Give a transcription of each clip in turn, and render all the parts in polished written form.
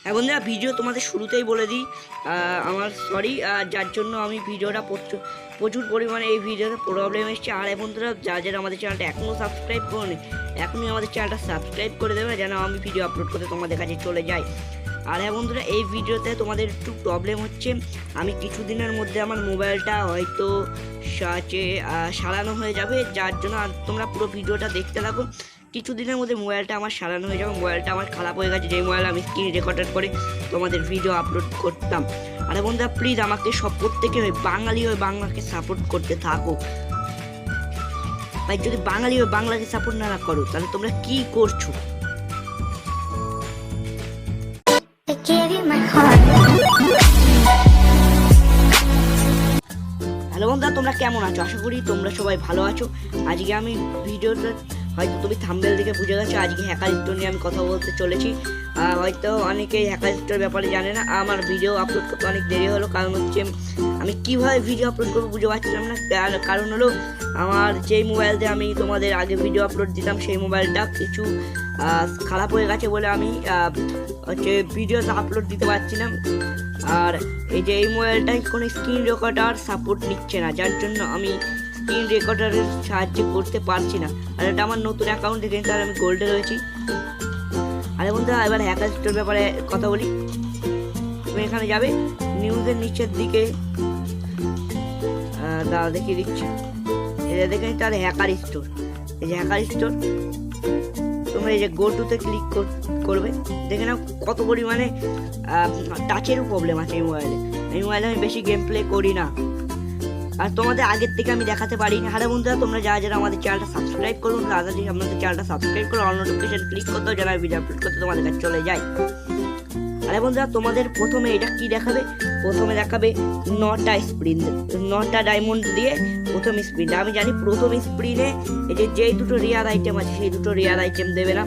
হ্যাঁ বন্ধুরা, ভিডিও তোমাদের শুরুতেই বলে দিই আমার সরি, যার জন্য আমি ভিডিওটা প্রচুর পরিমাণে এই ভিডিওতে প্রবলেম এসছে। আর বন্ধুরা, যারা আমাদের চ্যানেলটা এখনও সাবস্ক্রাইব করেনি, এখনই আমাদের চ্যানেলটা সাবস্ক্রাইব করে দেবে যেন আমি ভিডিও আপলোড করতে তোমাদের কাছে চলে যাই। আর হ্যাঁ বন্ধুরা, এই ভিডিওতে তোমাদের একটু প্রবলেম হচ্ছে। আমি কিছুদিনের মধ্যে আমার মোবাইলটা হয়তো সারানো হয়ে যাবে, যার জন্য তোমরা পুরো ভিডিওটা দেখতে থাকো। কিছুদিনের মধ্যে মোবাইলটা আমার সারানো হয়ে যাবে। মোবাইলটা আমার খারাপ হয়ে গেছে, যেই মোবাইল আমি স্ক্রিন রেকর্ডার করে তোমাদের ভিডিও আপলোড করতাম। আরে বন্ধুরা, প্লিজ আমাকে প্রত্যেকে বাঙালি হয়ে বাংলাকে সাপোর্ট করতে থাকো ভাই। যদি বাঙালি হয়ে বাংলাকে সাপোর্ট না করো তাহলে তোমরা কি করছো? হ্যালো বন্ধুরা, তোমরা কেমন আছো? আশা করি তোমরা সবাই ভালো আছো। আজকে আমি ভিডিওটা হয়তো তুমি থাম্বনেল দেখে বুঝে গেছো, আজকে হ্যাকার স্টোর নিয়ে আমি কথা বলতে চলেছি। হয়তো অনেকেই হ্যাকার স্টোর ব্যাপারে জানে না। আমার ভিডিও আপলোড করতে অনেক দেরি হলো, কারণ হচ্ছে আমি কীভাবে ভিডিও আপলোড করবো বুঝে পাচ্ছিলাম না। কারণ হলো আমার যেই মোবাইল দিয়ে আমি তোমাদের আগে ভিডিও আপলোড দিতাম, সেই মোবাইলটা কিছু খারাপ হয়ে গেছে বলে আমি হচ্ছে ভিডিওটা আপলোড দিতে পারছি না। আর এই যে এই মোবাইলটাই কোনো স্ক্রিন রেকর্ডার সাপোর্ট নিচ্ছে না, যার জন্য আমি স্ক্রিন রেকর্ডারের সাহায্য করতে পারছি না। আর এটা আমার নতুন অ্যাকাউন্ট থেকে, তার আমি গোল্ডে রয়েছি। আরে বন্ধুরা, এবার হ্যাকার স্টোর ব্যাপারে কথা বলি। তুমি এখানে যাবে, নিউজের নিচের দিকে দাঁড়া দেখিয়ে দিচ্ছি, এটা দেখে নিতে হবে হ্যাকার স্টোর। এই যে হ্যাকার স্টোর, তোমরা এই যে গো টুতে ক্লিক করবে। দেখে নাও কত পরিমাণে টাচেরও প্রবলেম আছে এই মোবাইলে। এই মোবাইলে আমি বেশি গেম প্লে করি না, আর তোমাদের আগের থেকে আমি দেখাতে পারি না। হ্যালো বন্ধুরা, তোমরা যারা আমাদের চ্যানেলটা সাবস্ক্রাইব করুন, তাড়াতাড়ি আমাদের চ্যানেলটা সাবস্ক্রাইব করো, অল নোটিফিকেশন ক্লিক করতে যারা ভিডিও আপলোড করতে তোমাদের কাছে চলে যায়। আরে বন্ধুরা, তোমাদের প্রথমে এটা কি দেখাবে? প্রথমে দেখাবে 9টা স্প্রিন, 9টা ডায়মন্ড দিয়ে প্রথম স্প্রিন। আমি জানি প্রথম স্প্রিনে এই যেই দুটো রেয়ার আইটেম আছে, সেই দুটো রেয়ার আইটেম দেবে না।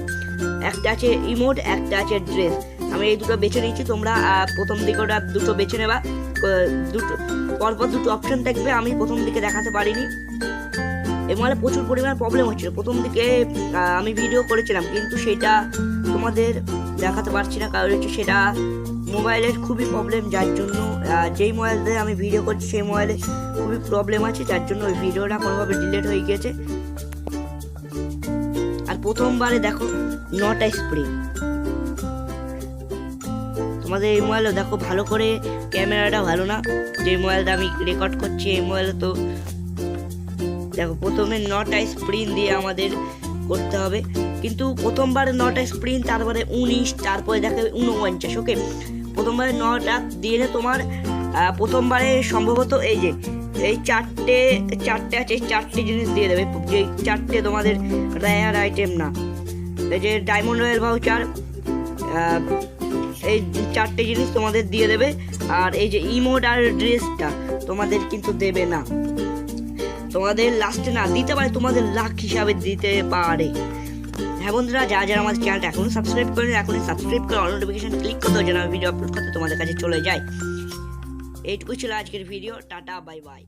একটা আছে ইমোট, একটা আছে ড্রেস। আমি এই দুটো বেছে নিচ্ছি, তোমরা প্রথম দিকে ওটা দুটো বেছে নেবা। দুটো পরপর দুটো অপশন থাকবে, আমি প্রথম দিকে দেখাতে পারিনি। এবং প্রচুর পরিমাণ প্রবলেম হচ্ছিল। প্রথম দিকে আমি ভিডিও করেছিলাম, কিন্তু সেটা তোমাদের দেখাতে পারছি না, কারণ হচ্ছে সেটা মোবাইলের খুবই প্রবলেম, যার জন্য যেই মোবাইল দিয়ে আমি ভিডিও করছি সেই মোবাইলে খুবই প্রবলেম আছে, যার জন্য ওই ভিডিওটা কোনোভাবে ডিলিট হয়ে গিয়েছে। আর প্রথমবারে দেখো 9টা স্প্রিন। তোমাদের এই মোবাইলও দেখো ভালো করে, ক্যামেরাটা ভালো না। যে মোবাইলটা আমি রেকর্ড করছি এই মোবাইলে তো দেখো প্রথমে 9টা স্প্রিন দিয়ে আমাদের করতে হবে, কিন্তু প্রথমবারে 9টা স্প্রিন, তারপরে 19, তারপরে দেখাবে 49। ওকে, প্রথমবারে 9টা দিয়ে তোমার প্রথমবারে সম্ভবত এই যে এই চারটে আছে, এই 4টে জিনিস দিয়ে দেবে। যে 4টে তোমাদের রেয়ার আইটেম না, এই যে ডায়মন্ড রয়্যাল ভাউচার, এই 4টে জিনিস তোমাদের দিয়ে দেবে। আর এই যে ইমোট আর ড্রেসটা তোমাদের কিন্তু দেবে না, তোমাদের লাস্টে না দিতে পারে, তোমাদের লাখ হিসাবে দিতে পারে। হ্যাঁ বন্ধুরা, যারা আমাদের চ্যানেলটা এখনই সাবস্ক্রাইব করেন, এখনই সাবস্ক্রাইব করে অল নোটিফিকেশন ক্লিক করতে যেন ভিডিও আপলোড করতে তোমাদের কাছে চলে যায়। এইটুকুই ছিল আজকের ভিডিও। Tata, bye bye.